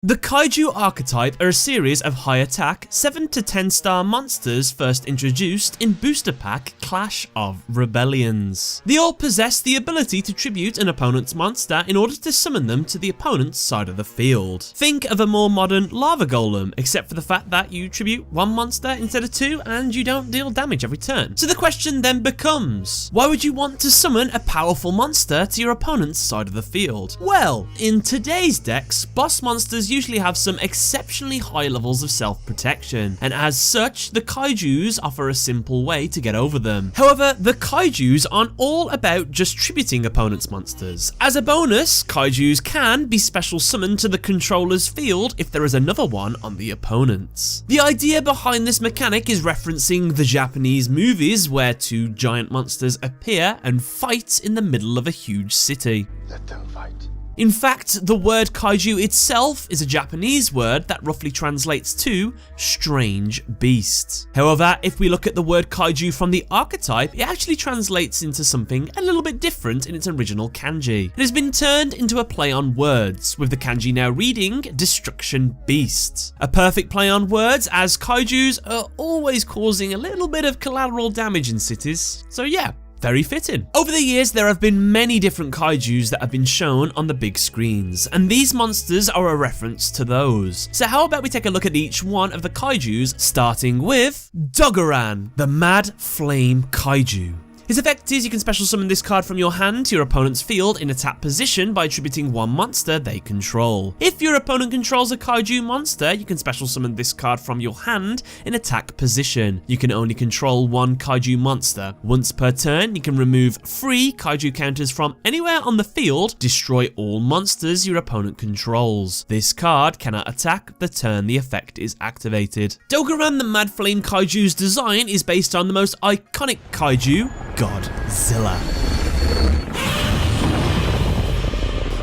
The Kaiju Archetype are a series of high attack 7 to 10 star monsters first introduced in Booster Pack Clash of Rebellions. They all possess the ability to tribute an opponent's monster in order to summon them to the opponent's side of the field. Think of a more modern lava golem, except for the fact that you tribute one monster instead of two and you don't deal damage every turn. So the question then becomes, why would you want to summon a powerful monster to your opponent's side of the field? Well, in today's decks, boss monsters usually have some exceptionally high levels of self-protection, and as such, the Kaijus offer a simple way to get over them. However, the Kaijus aren't all about just tributing opponents' monsters. As a bonus, Kaijus can be special summoned to the controller's field if there is another one on the opponent's. The idea behind this mechanic is referencing the Japanese movies where two giant monsters appear and fight in the middle of a huge city. Let them fight. In fact, the word kaiju itself is a Japanese word that roughly translates to strange beast. However, if we look at the word kaiju from the archetype, it actually translates into something a little bit different in its original kanji. It has been turned into a play on words, with the kanji now reading destruction beast. A perfect play on words, as kaijus are always causing a little bit of collateral damage in cities. So yeah, very fitting. Over the years, there have been many different kaijus that have been shown on the big screens, and these monsters are a reference to those. So how about we take a look at each one of the kaijus, starting with Dogoran, the Mad Flame Kaiju. His effect is you can special summon this card from your hand to your opponent's field in attack position by attributing one monster they control. If your opponent controls a kaiju monster, you can special summon this card from your hand in attack position. You can only control one kaiju monster. Once per turn, you can remove 3 kaiju counters from anywhere on the field, destroy all monsters your opponent controls. This card cannot attack the turn the effect is activated. Dogoran the Mad Flame Kaiju's design is based on the most iconic kaiju, Godzilla.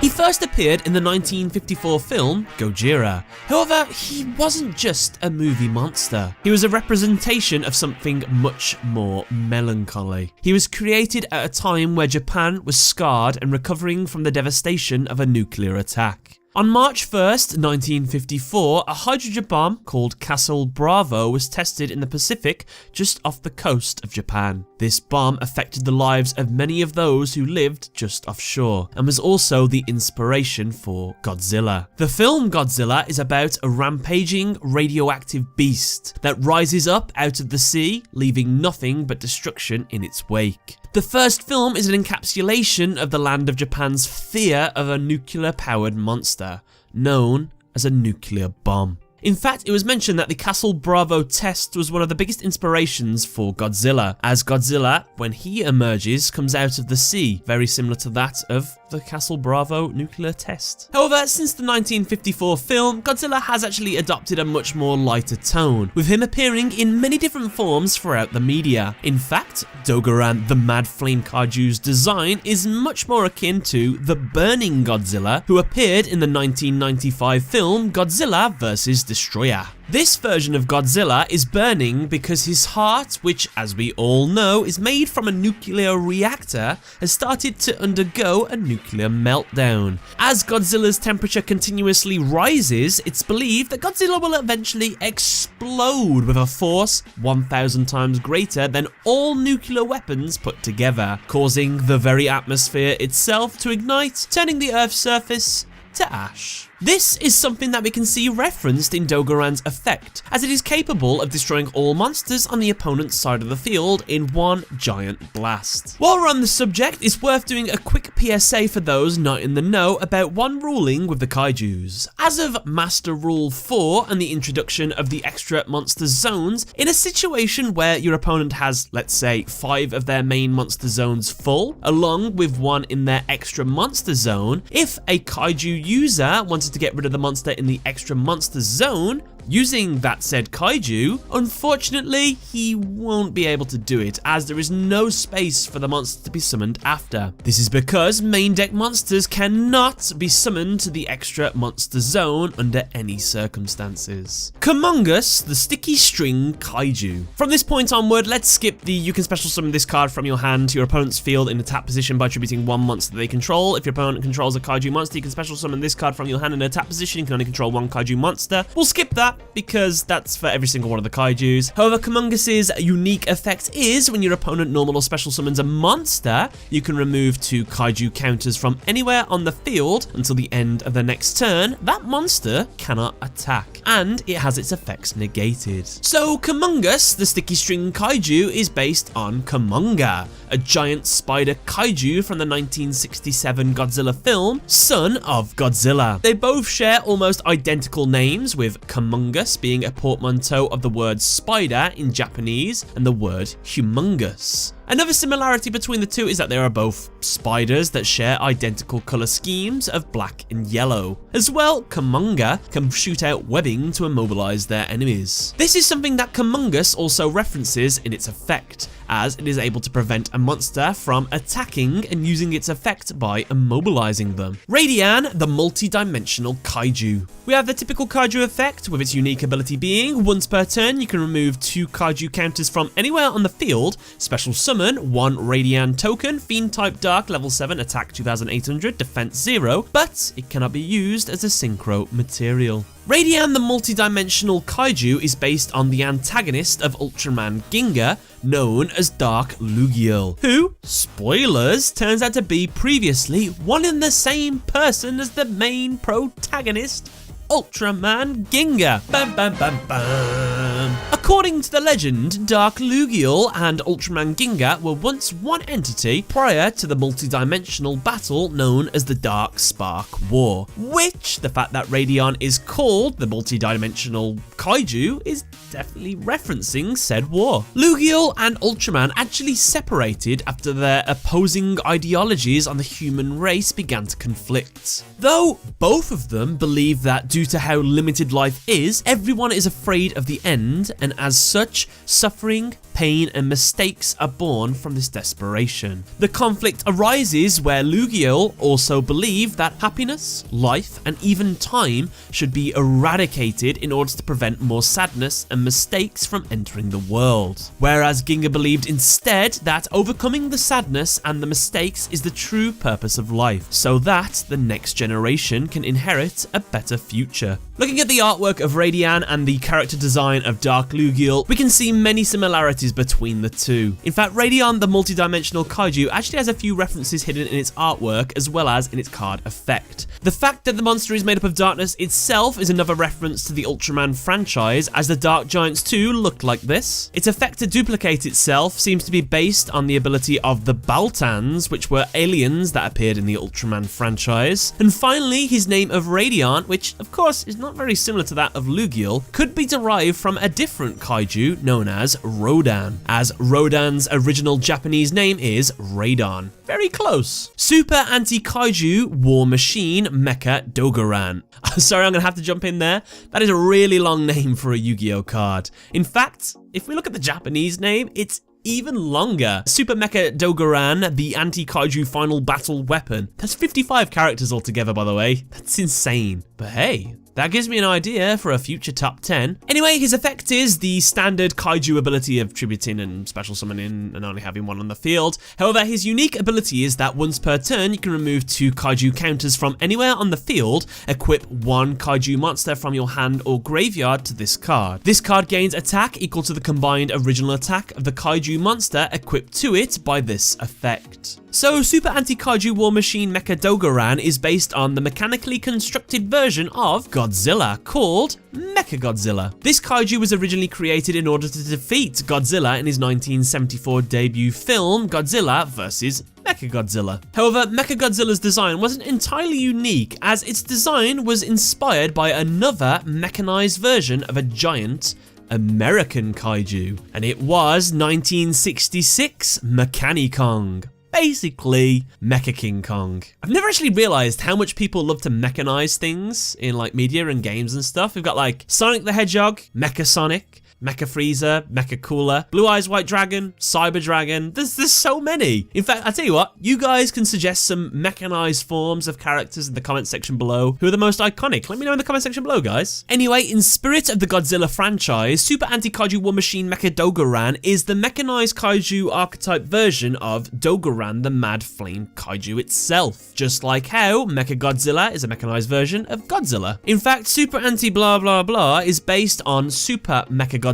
He first appeared in the 1954 film Gojira. However, he wasn't just a movie monster. He was a representation of something much more melancholy. He was created at a time where Japan was scarred and recovering from the devastation of a nuclear attack. On March 1st, 1954, a hydrogen bomb called Castle Bravo was tested in the Pacific just off the coast of Japan. This bomb affected the lives of many of those who lived just offshore, and was also the inspiration for Godzilla. The film Godzilla is about a rampaging radioactive beast that rises up out of the sea, leaving nothing but destruction in its wake. The first film is an encapsulation of the land of Japan's fear of a nuclear-powered monster, known as a nuclear bomb. In fact, it was mentioned that the Castle Bravo test was one of the biggest inspirations for Godzilla, as Godzilla, when he emerges, comes out of the sea, very similar to that of the Castle Bravo nuclear test. However, since the 1954 film, Godzilla has actually adopted a much more lighter tone, with him appearing in many different forms throughout the media. In fact, Dogoran the Mad Flame Kaiju's design is much more akin to the Burning Godzilla, who appeared in the 1995 film Godzilla vs. Destroyer. This version of Godzilla is burning because his heart, which as we all know is made from a nuclear reactor, has started to undergo a nuclear meltdown. As Godzilla's temperature continuously rises, it's believed that Godzilla will eventually explode with a force 1,000 times greater than all nuclear weapons put together, causing the very atmosphere itself to ignite, turning the Earth's surface to ash. This is something that we can see referenced in Dogoran's effect, as it is capable of destroying all monsters on the opponent's side of the field in one giant blast. While we're on the subject, it's worth doing a quick PSA for those not in the know about one ruling with the kaijus. As of Master Rule 4 and the introduction of the extra monster zones, in a situation where your opponent has, let's say, 5 of their main monster zones full, along with one in their extra monster zone, if a kaiju user wanted to get rid of the monster in the extra monster zone, using that said kaiju, unfortunately, he won't be able to do it as there is no space for the monster to be summoned after. This is because main deck monsters cannot be summoned to the extra monster zone under any circumstances. Kumongous, the sticky string kaiju. From this point onward, let's skip the you can special summon this card from your hand to your opponent's field in a tap position by attributing one monster that they control. If your opponent controls a kaiju monster, you can special summon this card from your hand in a tap position. You can only control one kaiju monster. We'll skip that because that's for every single one of the kaijus. However, Kumongous's unique effect is when your opponent normal or special summons a monster, you can remove 2 kaiju counters from anywhere on the field until the end of the next turn. That monster cannot attack, and it has its effects negated. So Kumongous, the sticky string kaiju, is based on Kumonga, a giant spider kaiju from the 1967 Godzilla film, son of Godzilla. They both share almost identical names, with Kumongous being a portmanteau of the word spider in Japanese and the word humongous. Another similarity between the two is that they are both spiders that share identical colour schemes of black and yellow. As well, Kumonga can shoot out webbing to immobilise their enemies. This is something that Kumongous also references in its effect, as it is able to prevent a monster from attacking and using its effect by immobilising them. Radian, the multi-dimensional kaiju. We have the typical kaiju effect, with its unique ability being, once per turn you can remove 2 kaiju counters from anywhere on the field, special summon 1 Radian token, Fiend type Dark, level 7, attack 2800, defense 0, but it cannot be used as a synchro material. Radian, the multi-dimensional kaiju, is based on the antagonist of Ultraman Ginga, known as Dark Yugioh, who, spoilers, turns out to be previously one and the same person as the main protagonist, Ultraman Ginga. Bam, bam, bam, bam. According to the legend, Dark Yugioh and Ultraman Ginga were once one entity prior to the multi-dimensional battle known as the Dark Spark War, which the fact that Radian is called the multi-dimensional kaiju is definitely referencing said war. Yugioh and Ultraman actually separated after their opposing ideologies on the human race began to conflict. Though both of them believe that due to how limited life is, everyone is afraid of the end, and as such, suffering, pain, and mistakes are born from this desperation. The conflict arises where Yugioh also believe that happiness, life, and even time should be eradicated in order to prevent more sadness and mistakes from entering the world. Whereas Ginga believed instead that overcoming the sadness and the mistakes is the true purpose of life, so that the next generation can inherit a better future. Looking at the artwork of Radian and the character design of Dark Yugioh, we can see many similarities between the two. In fact, Radian, the multi-dimensional kaiju, actually has a few references hidden in its artwork as well as in its card effect. The fact that the monster is made up of darkness itself is another reference to the Ultraman franchise, as the Dark Giants too look like this. Its effect to duplicate itself seems to be based on the ability of the Baltans, which were aliens that appeared in the Ultraman franchise. And finally, his name of Radian, which of course is not very similar to that of Yugioh, could be derived from a different kaiju known as Rodan, as Rodan's original Japanese name is Radon. Very close. Super Anti-Kaiju War Machine Mecha-Dogoran. Sorry, I'm going to have to jump in there. That is a really long name for a Yu-Gi-Oh card. In fact, if we look at the Japanese name, it's even longer. Super Mecha-Dogoran, the Anti-Kaiju Final Battle Weapon. That's 55 characters altogether, by the way. That's insane. But hey, that gives me an idea for a future top 10. Anyway, his effect is the standard kaiju ability of tributing and special summoning and only having one on the field. However, his unique ability is that once per turn, you can remove 2 kaiju counters from anywhere on the field, equip 1 kaiju monster from your hand or graveyard to this card. This card gains attack equal to the combined original attack of the kaiju monster equipped to it by this effect. So, Super Anti-Kaiju War Machine Mecha-Dogoran is based on the mechanically constructed version of Godzilla called Mecha-Godzilla. This kaiju was originally created in order to defeat Godzilla in his 1974 debut film Godzilla vs. Mecha-Godzilla. However, Mecha-Godzilla's design wasn't entirely unique, as its design was inspired by another mechanized version of a giant American kaiju, and it was 1966 Mechanicong. basically Mecha King Kong. I've never actually realized how much people love to mechanize things in like media and games and stuff. We've got like Sonic the Hedgehog, Mecha Sonic, Mecha Freezer, Mecha Cooler, Blue Eyes White Dragon, Cyber Dragon. There's so many. In fact, I tell you what, you guys can suggest some mechanized forms of characters in the comment section below who are the most iconic. Let me know in the comment section below, guys. Anyway, in spirit of the Godzilla franchise, Super Anti-Kaiju War Machine Mecha-Dogoran is the mechanized Kaiju Archetype version of Dogoran, the Mad Flame Kaiju itself. Just like how Mecha-Godzilla is a mechanized version of Godzilla. In fact, Super Anti-Blah Blah Blah is based on Super Mecha-Godzilla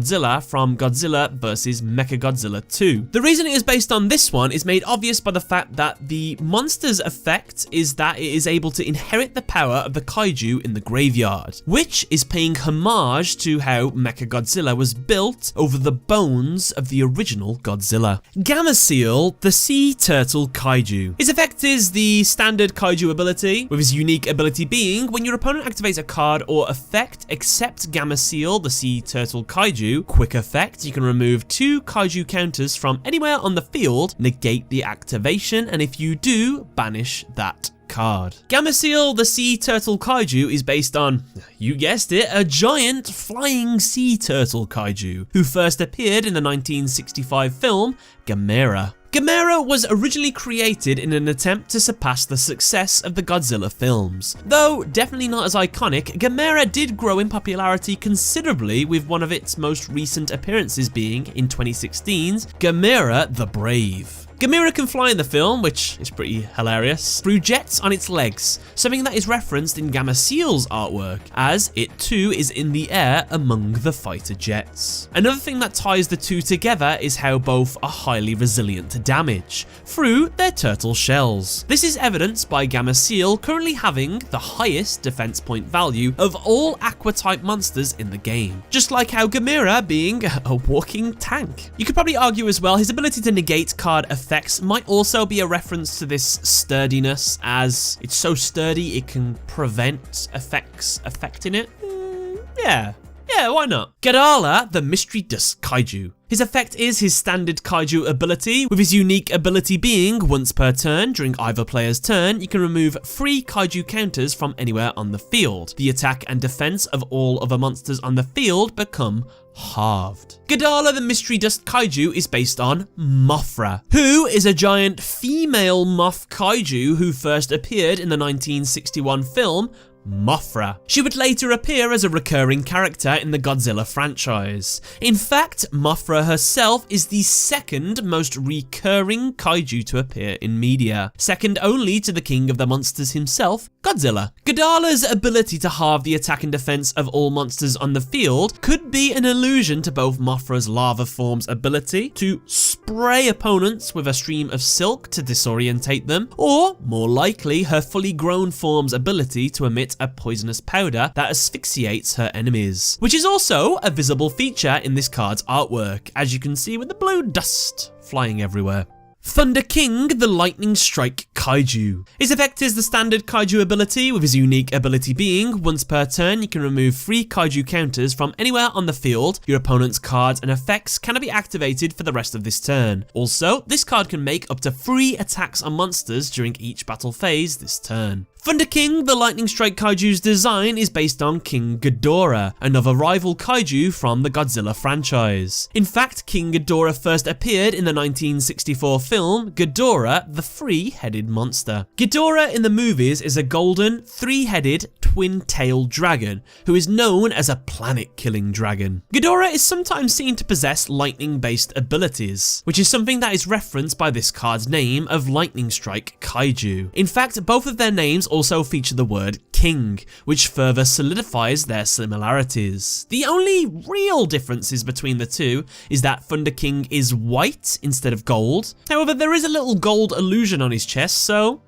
from Godzilla vs. Mecha-Godzilla 2. The reason it is based on this one is made obvious by the fact that the monster's effect is that it is able to inherit the power of the kaiju in the graveyard, which is paying homage to how Mecha-Godzilla was built over the bones of the original Godzilla. Gamma-Seal, the Sea Turtle Kaiju. His effect is the standard kaiju ability, with his unique ability being when your opponent activates a card or effect except Gamma-Seal, the Sea Turtle Kaiju, quick effect, you can remove 2 kaiju counters from anywhere on the field, negate the activation, and if you do, banish that card. Gamma-Seal, the Sea Turtle Kaiju, is based on, you guessed it, a giant flying sea turtle kaiju, who first appeared in the 1965 film Gamera. Gamera was originally created in an attempt to surpass the success of the Godzilla films. Though definitely not as iconic, Gamera did grow in popularity considerably, with one of its most recent appearances being in 2016's Gamera the Brave. Gamera can fly in the film, which is pretty hilarious, through jets on its legs, something that is referenced in Gamma-Seal's artwork, as it too is in the air among the fighter jets. Another thing that ties the two together is how both are highly resilient to damage, through their turtle shells. This is evidenced by Gamma-Seal currently having the highest defense point value of all aqua-type monsters in the game, just like how Gamera being a walking tank. You could probably argue as well his ability to negate card effects might also be a reference to this sturdiness, as it's so sturdy it can prevent effects affecting it. Yeah, why not? Gadarla, the Mystery Dust Kaiju. His effect is his standard kaiju ability, with his unique ability being, once per turn, during either player's turn, you can remove 3 kaiju counters from anywhere on the field. The attack and defense of all other monsters on the field become halved. Gadarla, the Mystery Dust Kaiju, is based on Mothra, who is a giant female moth kaiju who first appeared in the 1961 film Mothra. She would later appear as a recurring character in the Godzilla franchise. In fact, Mothra herself is the second most recurring kaiju to appear in media, second only to the king of the monsters himself, Godzilla. Gadarla's ability to halve the attack and defense of all monsters on the field could be an allusion to both Mothra's lava form's ability to spray opponents with a stream of silk to disorientate them, or, more likely, her fully grown form's ability to emit a poisonous powder that asphyxiates her enemies, which is also a visible feature in this card's artwork, as you can see with the blue dust flying everywhere. Thunder King, the Lightning Strike Kaiju. His effect is the standard kaiju ability, with his unique ability being, once per turn you can remove 3 kaiju counters from anywhere on the field. Your opponent's cards and effects cannot be activated for the rest of this turn. Also, this card can make up to 3 attacks on monsters during each battle phase this turn. Thunder King, the Lightning Strike Kaiju's design is based on King Ghidorah, another rival kaiju from the Godzilla franchise. In fact, King Ghidorah first appeared in the 1964 film Ghidorah, the Three-Headed Monster. Ghidorah in the movies is a golden, 3-headed, twin-tailed dragon who is known as a planet-killing dragon. Ghidorah is sometimes seen to possess lightning-based abilities, which is something that is referenced by this card's name of Lightning Strike Kaiju. In fact, both of their names also feature the word king, which further solidifies their similarities. The only real differences between the two is that Thunder King is white instead of gold. However, there is a little gold illusion on his chest, so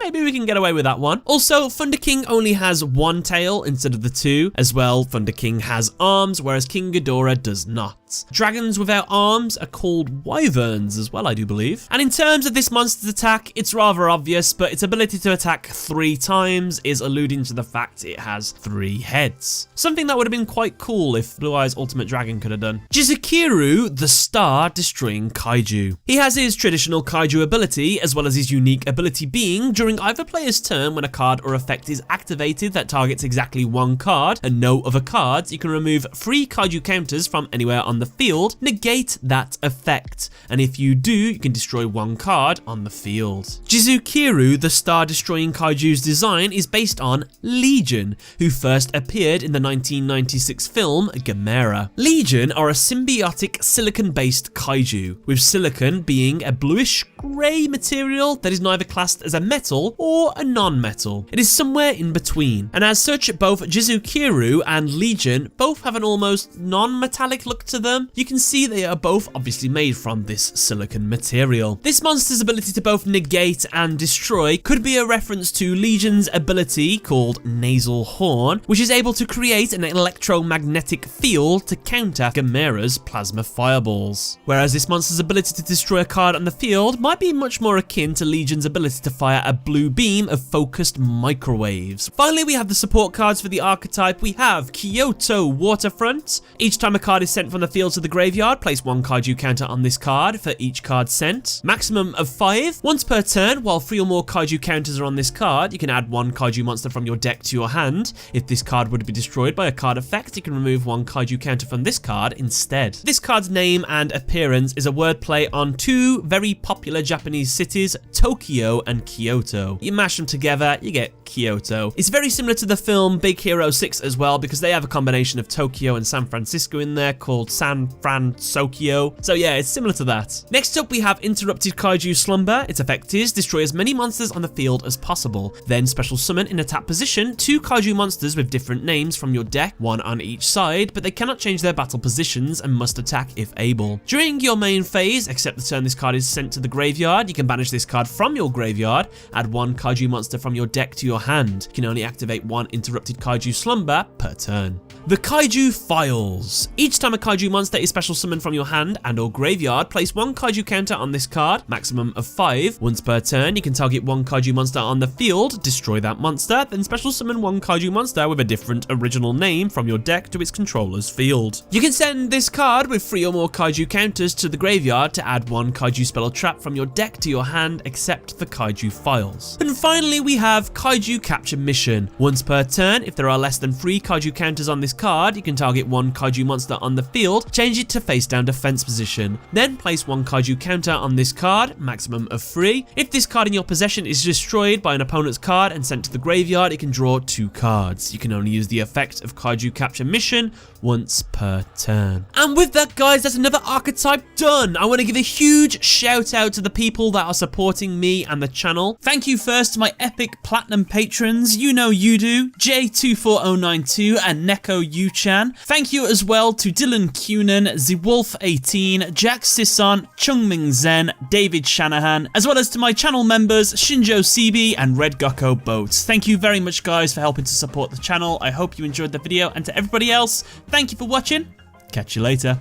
maybe we can get away with that one. Also, Thunder King only has 1 tail instead of the 2. As well, Thunder King has arms, whereas King Ghidorah does not. that. Dragons without arms are called wyverns as well, I do believe. And in terms of this monster's attack, it's rather obvious, but its ability to attack 3 times is alluding to the fact it has 3 heads. Something that would have been quite cool if Blue Eye's Ultimate Dragon could have done. Jizukiru, the Star Destroying Kaiju. He has his traditional Kaiju ability, as well as his unique ability being, during either player's turn when a card or effect is activated that targets exactly 1 card and no other cards, you can remove 3 Kaiju counters from anywhere on the field, negate that effect, and if you do, you can destroy 1 card on the field. Jizukiru, the Star Destroying Kaiju's design is based on Legion, who first appeared in the 1996 film Gamera. Legion are a symbiotic silicon-based kaiju, with silicon being a bluish-grey material that is neither classed as a metal or a non-metal. It is somewhere in between, and as such, both Jizukiru and Legion both have an almost non-metallic look to them. You can see they are both obviously made from this silicon material. This monster's ability to both negate and destroy could be a reference to Legion's ability called Nasal Horn, which is able to create an electromagnetic field to counter Gamera's plasma fireballs. Whereas this monster's ability to destroy a card on the field might be much more akin to Legion's ability to fire a blue beam of focused microwaves. Finally, we have the support cards for the archetype. We have Kyoto Waterfront. Each time a card is sent from the field to the graveyard, place 1 Kaiju counter on this card for each card sent. Maximum of 5. Once per turn, while 3 or more Kaiju counters are on this card, you can add 1 Kaiju monster from your deck to your hand. If this card would be destroyed by a card effect, you can remove 1 Kaiju counter from this card instead. This card's name and appearance is a wordplay on 2 very popular Japanese cities, Tokyo and Kyoto. You mash them together, you get Kyoto. It's very similar to the film Big Hero 6 as well, because they have a combination of Tokyo and San Francisco in there called San Fran-Sokyo. So yeah, it's similar to that. Next up, we have Interrupted Kaiju Slumber. Its effect is destroy as many monsters on the field as possible. Then special summon in a tap position 2 Kaiju monsters with different names from your deck, 1 on each side, but they cannot change their battle positions and must attack if able. During your main phase, except the turn this card is sent to the graveyard, you can banish this card from your graveyard, add 1 Kaiju monster from your deck to your hand. You can only activate 1 Interrupted Kaiju Slumber per turn. The Kaiju Files. Each time a Kaiju monster is special summoned from your hand and or graveyard, place 1 Kaiju counter on this card, maximum of 5. Once per turn, you can target 1 Kaiju monster on the field, destroy that monster, then special summon 1 Kaiju monster with a different original name from your deck to its controller's field. You can send this card with 3 or more Kaiju counters to the graveyard to add 1 Kaiju spell or trap from your deck to your hand, except the Kaiju Files. And finally, we have Kaiju Capture Mission. Once per turn, if there are less than 3 Kaiju counters on this card, you can target 1 Kaiju monster on the field, change it to face down defense position. Then place 1 Kaiju counter on this card, maximum of 3. If this card in your possession is destroyed by an opponent's card and sent to the graveyard, it can draw 2 cards. You can only use the effect of Kaiju Capture Mission once per turn. And with that, guys, that's another archetype done. I want to give a huge shout out to the people that are supporting me and the channel. Thank you first to my epic platinum patrons. You know you do, J24092 and Neko Yuchan. Thank you as well to Dylan Cunan, ZeWolf18, Jack Sisson, Chungming Zen, David Shanahan, as well as to my channel members Shinjo CB and Red Gecko Boats. Thank you very much, guys, for helping to support the channel. I hope you enjoyed the video, and to everybody else, thank you for watching. Catch you later.